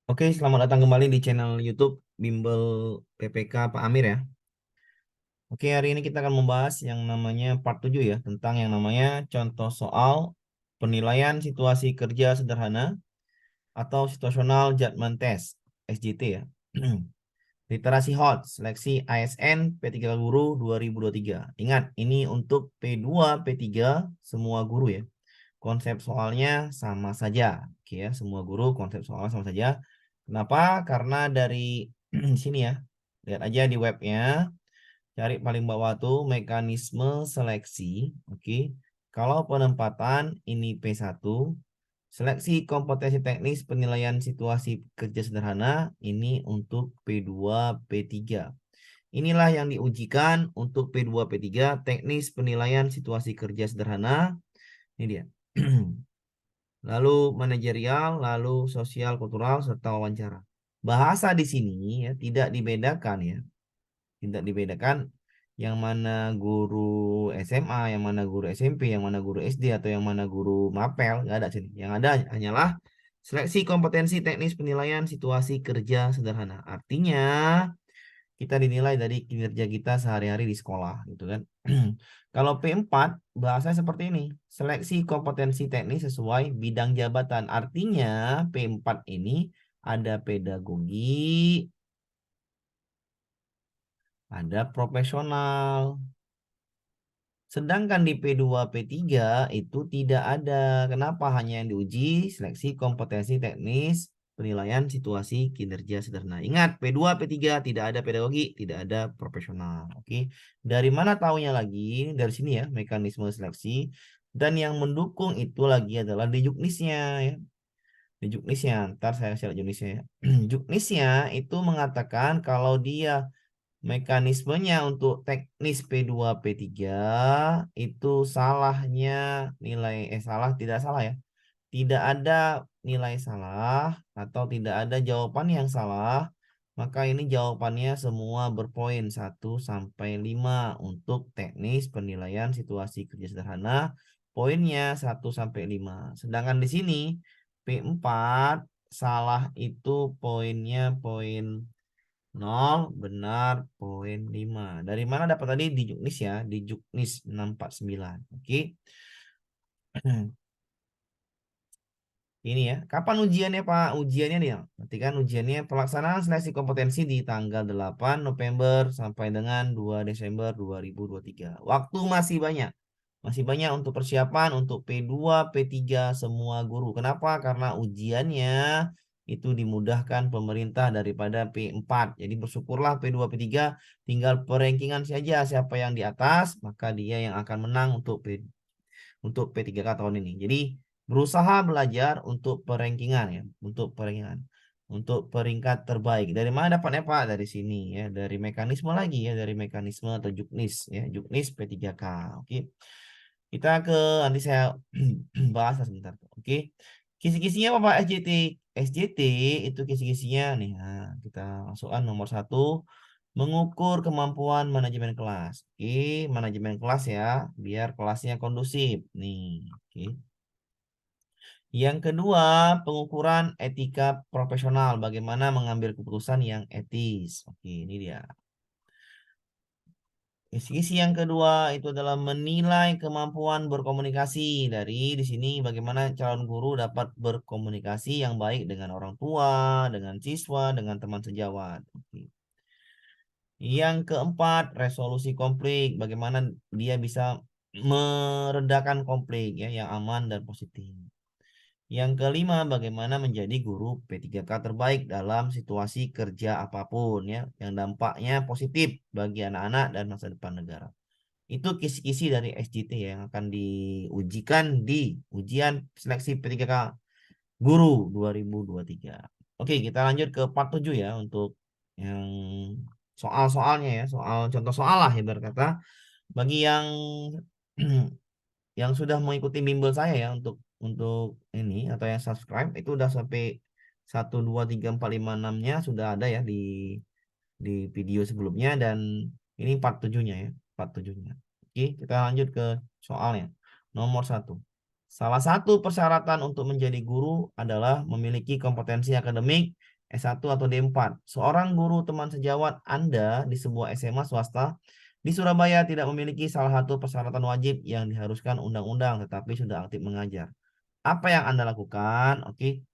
Oke, selamat datang kembali di channel YouTube Bimbel PPK Pak Amir ya. Oke, hari ini kita akan membahas yang namanya part 7 ya, tentang yang namanya contoh soal penilaian situasi kerja sederhana atau situational judgment test, SJT ya. Literasi hot, seleksi ASN P3 Guru 2023. Ingat, ini untuk P2, P3 semua guru ya. Konsep soalnya sama saja. Oke ya, semua guru konsep soalnya sama saja. Kenapa? Karena dari sini ya. Lihat aja di webnya. Cari paling bawah tuh mekanisme seleksi. Oke. Kalau penempatan ini P1. Seleksi kompetensi teknis penilaian situasi kerja sederhana ini untuk P2, P3. Inilah yang diujikan untuk P2, P3 teknis penilaian situasi kerja sederhana. Ini dia. Lalu manajerial, lalu sosial, kultural, serta wawancara. Bahasa di sini ya tidak dibedakan ya, tidak dibedakan yang mana guru SMA, yang mana guru SMP, yang mana guru SD atau yang mana guru mapel, nggak ada sini. Yang ada hanyalah seleksi kompetensi teknis penilaian situasi kerja sederhana. Artinya kita dinilai dari kinerja kita sehari-hari di sekolah gitu kan. Kalau P4 bahasanya seperti ini, seleksi kompetensi teknis sesuai bidang jabatan. Artinya P4 ini ada pedagogi, ada profesional. Sedangkan di P2, P3 itu tidak ada. Kenapa? Hanya yang diuji seleksi kompetensi teknis penilaian situasi kinerja sederhana. Ingat, P2, P3 tidak ada pedagogi, tidak ada profesional. Oke. Dari mana tahunya lagi? Dari sini ya, mekanisme seleksi. Dan yang mendukung itu lagi adalah di juknisnya ya. Di juknisnya, ntar saya share juknisnya ya. Juknisnya itu mengatakan kalau dia mekanismenya untuk teknis P2 P3 itu salahnya nilai salah tidak salah ya. Tidak ada nilai salah atau tidak ada jawaban yang salah, maka ini jawabannya semua berpoin 1 sampai 5 untuk teknis penilaian situasi kerja sederhana. Poinnya 1 sampai 5. Sedangkan di sini P4 salah itu poinnya poin 0, benar poin 5. Dari mana dapat tadi? Di Juknis ya, di Juknis 649. Oke. Ini ya. Kapan ujiannya, Pak? Ujiannya nih. Nanti kan ujiannya pelaksanaan seleksi kompetensi di tanggal 8 November sampai dengan 2 Desember 2023. Waktu masih banyak. Masih banyak untuk persiapan untuk P2, P3 semua guru. Kenapa? Karena ujiannya itu dimudahkan pemerintah daripada P4. Jadi bersyukurlah P2, P3 tinggal perankingan saja siapa yang di atas, maka dia yang akan menang untuk P3K tahun ini. Jadi berusaha belajar untuk perankingan ya, untuk perankingan, untuk peringkat terbaik. Dari mana dapatnya Pak? Dari sini ya, dari mekanisme lagi ya, dari mekanisme atau juknis ya, juknis P3K. Oke. Kita ke nanti saya bahas sebentar. Oke. Kisi-kisinya apa Pak SJT? SJT itu kisi-kisinya nih. Nah, kita masukkan nomor 1 mengukur kemampuan manajemen kelas. Oke, manajemen kelas ya, biar kelasnya kondusif. Nih, oke. Yang kedua, pengukuran etika profesional, bagaimana mengambil keputusan yang etis. Oke, ini dia. Sisi yang kedua itu adalah menilai kemampuan berkomunikasi. Dari di sini bagaimana calon guru dapat berkomunikasi yang baik dengan orang tua, dengan siswa, dengan teman sejawat. Oke. Yang keempat, resolusi konflik. Bagaimana dia bisa meredakan konflik ya yang aman dan positif. Yang kelima, bagaimana menjadi guru P3K terbaik dalam situasi kerja apapun ya, yang dampaknya positif bagi anak-anak dan masa depan negara. Itu kisi-kisi dari SJT yang akan diujikan di ujian seleksi P3K Guru 2023. Oke, kita lanjut ke part 7 ya untuk yang soal-soalnya ya, soal contoh soal lah ya berkata. Bagi yang yang sudah mengikuti bimbel saya ya untuk ini atau yang subscribe itu udah sampai 1, 2, 3, 4, 5, 6-nya sudah ada ya di video sebelumnya dan ini part 7-nya ya, part 7-nya. Oke, kita lanjut ke soalnya. Nomor 1. Salah satu persyaratan untuk menjadi guru adalah memiliki kompetensi akademik S1 atau D4. Seorang guru teman sejawat Anda di sebuah SMA swasta di Surabaya tidak memiliki salah satu persyaratan wajib yang diharuskan undang-undang, tetapi sudah aktif mengajar. Apa yang Anda lakukan? Oke.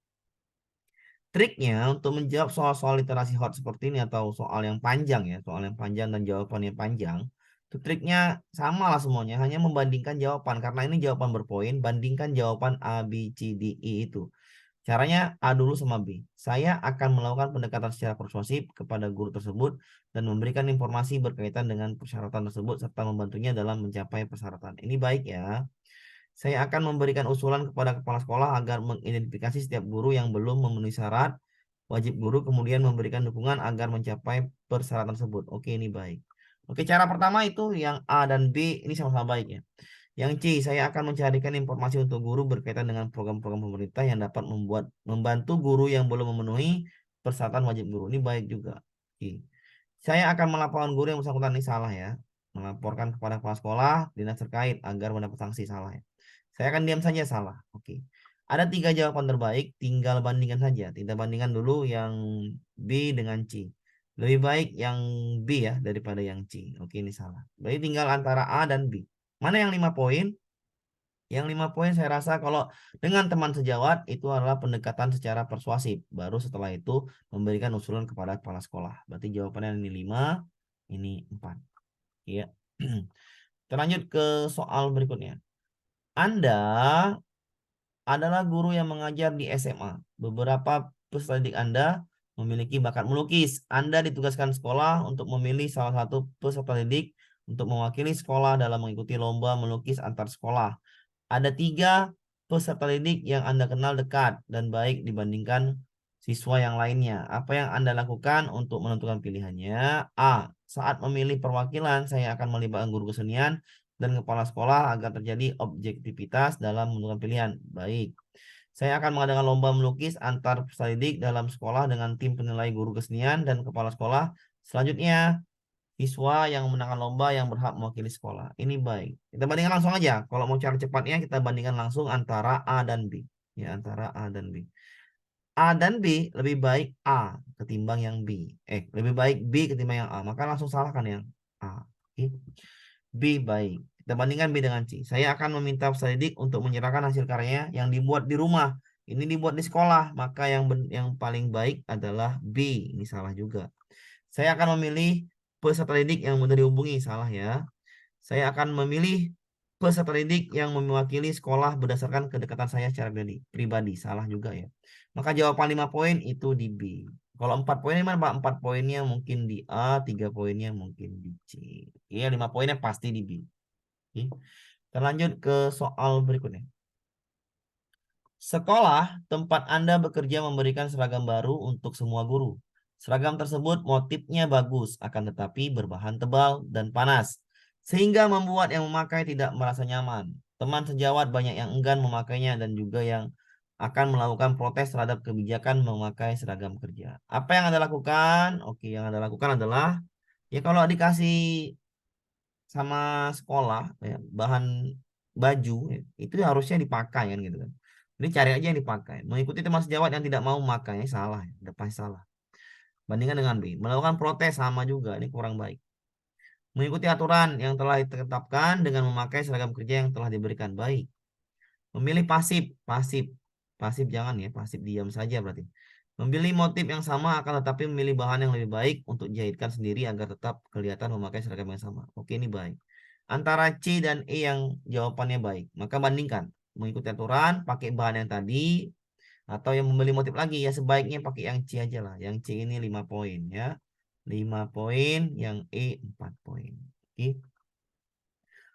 Triknya untuk menjawab soal-soal literasi hot seperti ini atau soal yang panjang ya, soal yang panjang dan jawabannya panjang, itu triknya sama lah semuanya, hanya membandingkan jawaban karena ini jawaban berpoin, bandingkan jawaban A, B, C, D, E itu. Caranya A dulu sama B. Saya akan melakukan pendekatan secara persuasif kepada guru tersebut dan memberikan informasi berkaitan dengan persyaratan tersebut serta membantunya dalam mencapai persyaratan. Ini baik ya. Saya akan memberikan usulan kepada kepala sekolah agar mengidentifikasi setiap guru yang belum memenuhi syarat wajib guru, kemudian memberikan dukungan agar mencapai persyaratan tersebut. Oke, ini baik. Oke, cara pertama itu yang A dan B ini sama-sama baik ya. Yang C, saya akan mencarikan informasi untuk guru berkaitan dengan program-program pemerintah yang dapat membantu guru yang belum memenuhi persyaratan wajib guru. Ini baik juga. Oke. Saya akan melaporkan guru yang bersangkutan ini salah ya. Melaporkan kepada kepala sekolah, dinas terkait agar mendapat sanksi salah ya. Saya akan diam saja salah. Oke. Ada 3 jawaban terbaik, tinggal bandingkan saja. Kita bandingkan dulu yang B dengan C. Lebih baik yang B ya daripada yang C. Oke, ini salah. Berarti tinggal antara A dan B. Mana yang 5 poin? Yang 5 poin saya rasa kalau dengan teman sejawat itu adalah pendekatan secara persuasif. Baru setelah itu memberikan usulan kepada kepala sekolah. Berarti jawabannya ini 5, ini 4. Iya. Kita lanjut ke soal berikutnya. Anda adalah guru yang mengajar di SMA. Beberapa peserta didik Anda memiliki bakat melukis. Anda ditugaskan sekolah untuk memilih salah satu peserta didik untuk mewakili sekolah dalam mengikuti lomba melukis antar sekolah. Ada 3 peserta didik yang Anda kenal dekat dan baik dibandingkan siswa yang lainnya. Apa yang Anda lakukan untuk menentukan pilihannya? A. Saat memilih perwakilan, saya akan melibatkan guru kesenian dan kepala sekolah agar terjadi objektivitas dalam menentukan pilihan. Baik. Saya akan mengadakan lomba melukis antar peserta didik dalam sekolah dengan tim penilai guru kesenian dan kepala sekolah. Selanjutnya, siswa yang memenangkan lomba yang berhak mewakili sekolah. Ini baik. Kita bandingkan langsung aja. Kalau mau cara cepatnya, kita bandingkan langsung antara A dan B. Ya, antara A dan B. A dan B lebih baik A ketimbang yang B. Lebih baik B ketimbang yang A. Maka langsung salahkan yang A. Oke. B baik. Kita bandingkan B dengan C. Saya akan meminta peserta didik untuk menyerahkan hasil karyanya yang dibuat di rumah. Ini dibuat di sekolah. Maka yang paling baik adalah B. Ini salah juga. Saya akan memilih peserta didik yang mudah dihubungi. Salah ya. Saya akan memilih peserta didik yang mewakili sekolah berdasarkan kedekatan saya secara pribadi. Salah juga ya. Maka jawaban 5 poin itu di B. Kalau 4 poinnya mana Pak? 4 poinnya mungkin di A, 3 poinnya mungkin di C. Iya, 5 poinnya pasti di B. Oke. Kita lanjut ke soal berikutnya. Sekolah tempat Anda bekerja memberikan seragam baru untuk semua guru. Seragam tersebut motifnya bagus, akan tetapi berbahan tebal dan panas, sehingga membuat yang memakai tidak merasa nyaman. Teman sejawat banyak yang enggan memakainya dan juga yang akan melakukan protes terhadap kebijakan memakai seragam kerja. Apa yang Anda lakukan? Oke, yang Anda lakukan adalah, ya kalau dikasih sama sekolah ya, bahan baju ya, itu harusnya dipakai kan gitu kan. Jadi cari aja yang dipakai. Mengikuti teman sejawat yang tidak mau memakainya salah, ya. Udah pasti salah. Bandingkan dengan B. Melakukan protes sama juga, ini kurang baik. Mengikuti aturan yang telah ditetapkan dengan memakai seragam kerja yang telah diberikan baik. Memilih pasif, pasif, pasif jangan ya, pasif diam saja berarti. Memilih motif yang sama akan tetapi memilih bahan yang lebih baik untuk jahitkan sendiri agar tetap kelihatan memakai seragam yang sama. Oke, ini baik. Antara C dan E yang jawabannya baik. Maka bandingkan. Mengikuti aturan, pakai bahan yang tadi, atau yang membeli motif lagi. Ya sebaiknya pakai yang C aja lah. Yang C ini 5 poin ya. 5 poin, yang E 4 poin. Oke.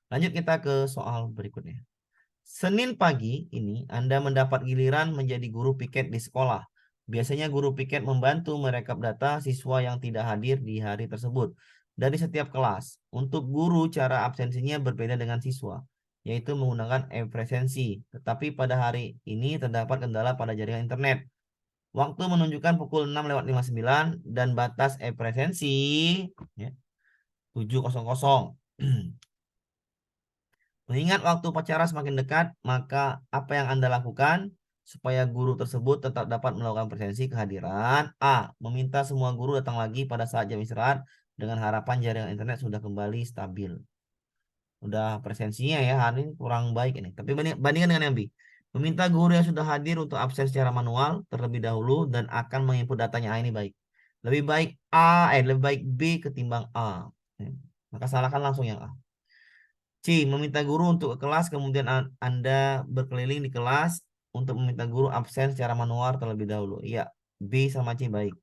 Lanjut kita ke soal berikutnya. Senin pagi ini Anda mendapat giliran menjadi guru piket di sekolah. Biasanya guru piket membantu merekap data siswa yang tidak hadir di hari tersebut dari setiap kelas. Untuk guru, cara absensinya berbeda dengan siswa, yaitu menggunakan e-presensi. Tetapi pada hari ini terdapat kendala pada jaringan internet. Waktu menunjukkan pukul 6:59 dan batas e-presensi ya, 7:00. Mengingat waktu upacara semakin dekat, maka apa yang Anda lakukan? supaya guru tersebut tetap dapat melakukan presensi kehadiran? A. Meminta semua guru datang lagi pada saat jam istirahat dengan harapan jaringan internet sudah kembali stabil. Udah presensinya ya hari ini kurang baik ini. Tapi bandingkan dengan yang B. Meminta guru yang sudah hadir untuk absen secara manual terlebih dahulu dan akan menginput datanya. A ini baik. Lebih baik B ketimbang A. Maka salahkan langsung yang A. C. Meminta guru untuk ke kelas kemudian Anda berkeliling di kelas untuk meminta guru absen secara manual terlebih dahulu. Iya, B sama C baik.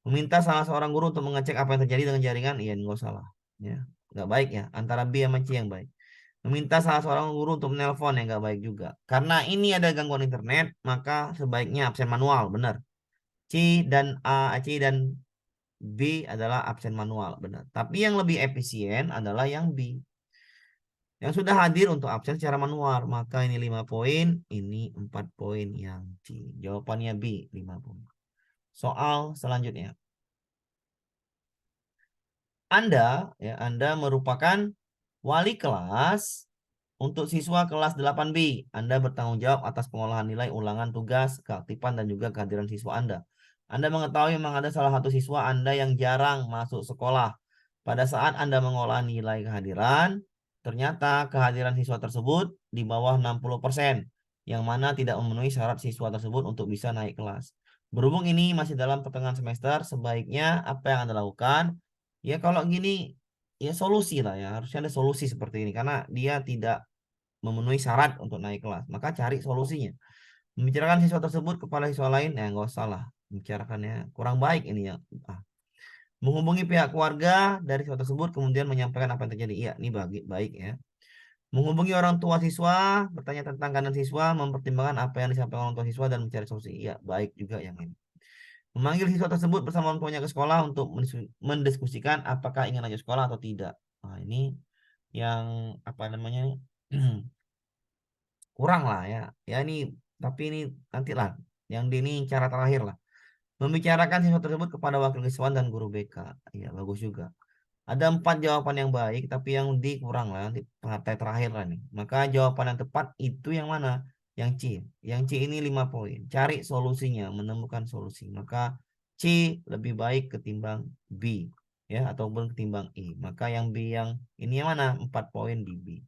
Meminta salah seorang guru untuk mengecek apa yang terjadi dengan jaringan. Iya, nggak salah. Ya, nggak baik ya. Antara B sama C yang baik. Meminta salah seorang guru untuk menelpon yang nggak baik juga. Karena ini ada gangguan internet, maka sebaiknya absen manual. Benar. C dan C dan B adalah absen manual. Benar. Tapi yang lebih efisien adalah yang B. Yang sudah hadir untuk absen secara manual. Maka ini 5 poin, ini 4 poin yang C. Jawabannya B, 5 poin. Soal selanjutnya. Anda merupakan wali kelas untuk siswa kelas 8B. Anda bertanggung jawab atas pengolahan nilai ulangan tugas, keaktifan, dan juga kehadiran siswa Anda. Anda mengetahui memang ada salah satu siswa Anda yang jarang masuk sekolah. Pada saat Anda mengolah nilai kehadiran, ternyata kehadiran siswa tersebut di bawah 60%, yang mana tidak memenuhi syarat siswa tersebut untuk bisa naik kelas. Berhubung ini masih dalam pertengahan semester, sebaiknya apa yang Anda lakukan? Ya kalau gini, ya solusi lah ya. Harusnya ada solusi seperti ini. Karena dia tidak memenuhi syarat untuk naik kelas. Maka cari solusinya. Membicarakan siswa tersebut kepada siswa lain, ya nggak usah lah. Membicarakannya kurang baik ini ya. Menghubungi pihak keluarga dari siswa tersebut, kemudian menyampaikan apa yang terjadi. Iya, ini baik ya. Menghubungi orang tua siswa, bertanya tentang keadaan siswa, mempertimbangkan apa yang disampaikan orang tua siswa dan mencari solusi. Iya, baik juga yang ini. Memanggil siswa tersebut bersama orang tuanya ke sekolah untuk mendiskusikan apakah ingin lanjut sekolah atau tidak. Nah, ini yang apa namanya kurang lah ya. Ya ini tapi ini nantilah. Yang di ini cara terakhir lah. Membicarakan siswa tersebut kepada wakil siswa dan guru BK. Iya bagus juga. Ada 4 jawaban yang baik, tapi yang di kurang lah. Nanti partai terakhir lah nih. Maka jawaban yang tepat itu yang mana? Yang C. Yang C ini 5 poin. Cari solusinya, menemukan solusi. Maka C lebih baik ketimbang B. Ya, ataupun ketimbang E. Maka yang B yang ini yang mana? 4 poin di B.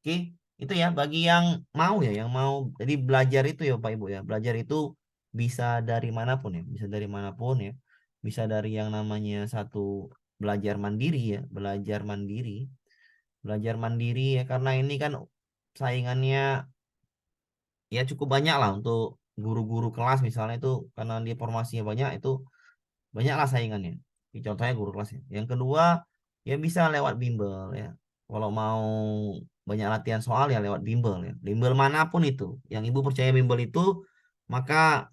Oke, itu ya bagi yang mau ya, yang mau. Jadi belajar itu ya Pak Ibu ya. Belajar itu bisa dari manapun ya. Bisa dari manapun ya. Bisa dari yang namanya satu belajar mandiri ya, belajar mandiri ya karena ini kan saingannya ya cukup banyak lah untuk guru-guru kelas misalnya itu karena dia formasinya banyak itu banyaklah saingannya. Ini contohnya guru kelas ya. Yang kedua ya bisa lewat bimbel ya. Kalau mau banyak latihan soal ya lewat bimbel ya. Bimbel manapun itu. Yang ibu percaya bimbel itu maka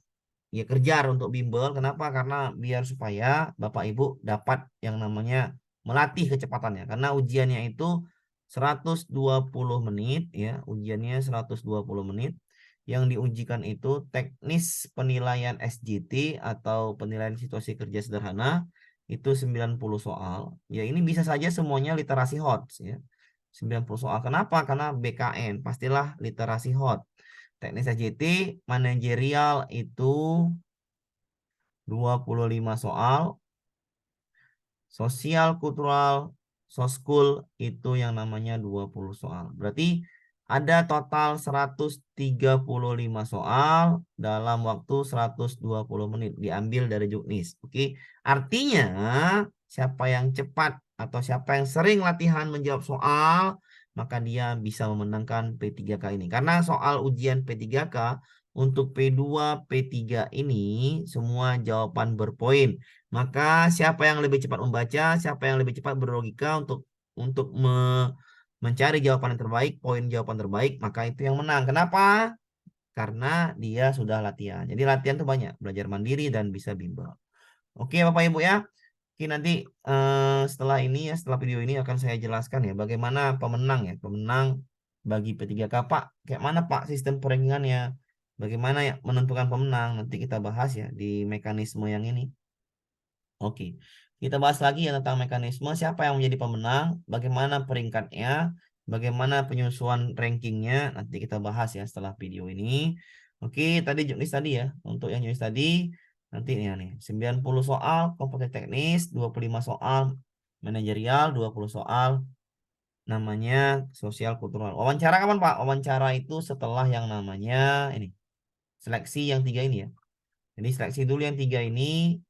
ya kejar untuk bimbel. Kenapa? Karena biar supaya Bapak Ibu dapat yang namanya melatih kecepatannya. Karena ujiannya itu 120 menit ya, ujiannya 120 menit. Yang diujikan itu teknis penilaian SJT atau penilaian situasi kerja sederhana itu 90 soal. Ya ini bisa saja semuanya literasi hot ya. 90 soal. Kenapa? Karena BKN pastilah literasi hot. Teknis SJT manajerial itu 25 soal, sosial kultural, soskul itu yang namanya 20 soal. Berarti ada total 135 soal dalam waktu 120 menit diambil dari Juknis. Oke. Artinya siapa yang cepat atau siapa yang sering latihan menjawab soal, maka dia bisa memenangkan P3K ini. Karena soal ujian P3K untuk P2, P3 ini semua jawaban berpoin. Maka siapa yang lebih cepat membaca, siapa yang lebih cepat berlogika untuk mencari jawaban yang terbaik, poin jawaban terbaik, maka itu yang menang. Kenapa? Karena dia sudah latihan. Jadi latihan itu banyak, belajar mandiri dan bisa bimbel. Oke, Bapak Ibu ya. Oke, nanti setelah ini ya, setelah video ini akan saya jelaskan ya bagaimana pemenang ya, pemenang bagi P3K Pak. Kayak mana Pak sistem perankingannya? Bagaimana ya menentukan pemenang? Nanti kita bahas ya di mekanisme yang ini. Oke, kita bahas lagi ya tentang mekanisme siapa yang menjadi pemenang, bagaimana peringkatnya, bagaimana penyusuan rankingnya. Nanti kita bahas ya setelah video ini. Oke, tadi juknis tadi ya. Untuk yang juknis tadi nanti nih 90 soal kompetensi teknis, 25 soal manajerial, 20 soal namanya sosial kultural. Wawancara kapan Pak? Wawancara itu setelah yang namanya ini seleksi yang tiga ini ya. Jadi seleksi dulu yang tiga ini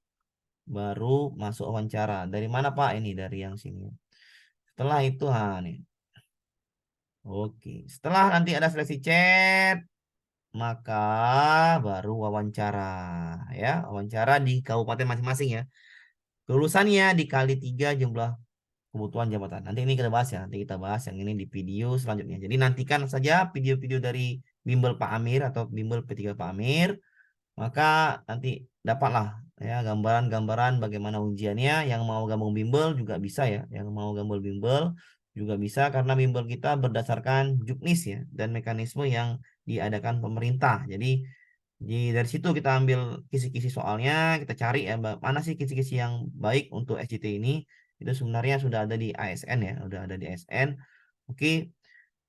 baru masuk wawancara. Dari mana Pak? Ini dari yang sini. Setelah itu nih. Oke, setelah nanti ada seleksi chat, maka baru wawancara ya. Wawancara di kabupaten masing-masing ya. Lulusannya dikali 3 jumlah kebutuhan jabatan. Nanti ini kita bahas ya. Nanti kita bahas yang ini di video selanjutnya. Jadi nantikan saja video-video dari Bimbel Pak Amir atau Bimbel P3 Pak Amir. Maka nanti dapatlah ya gambaran-gambaran bagaimana ujiannya. Yang mau gabung bimbel juga bisa ya. Yang mau gabung bimbel juga bisa karena bimbel kita berdasarkan juknis ya dan mekanisme yang diadakan pemerintah. Jadi dari situ kita ambil kisi-kisi soalnya, kita cari ya mana sih kisi-kisi yang baik untuk SJT ini. Itu sebenarnya sudah ada di ASN ya, sudah ada di ASN. Oke,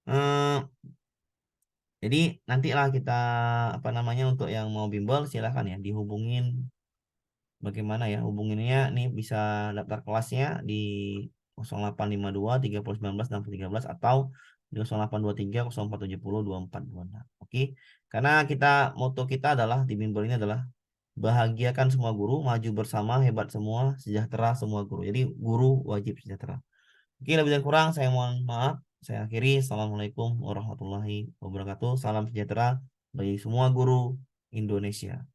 eh, jadi nantilah kita apa namanya untuk yang mau bimbel silahkan ya dihubungin bagaimana ya hubunginnya nih bisa daftar kelasnya di 0852 3019 6013 atau di 0823 0470 2426. Oke. Karena kita moto kita adalah di bimbel ini adalah bahagiakan semua guru, maju bersama, hebat semua, sejahtera semua guru. Jadi guru wajib sejahtera. Oke, lebih dan kurang saya mohon maaf. Saya akhiri. Assalamualaikum warahmatullahi wabarakatuh. Salam sejahtera bagi semua guru Indonesia.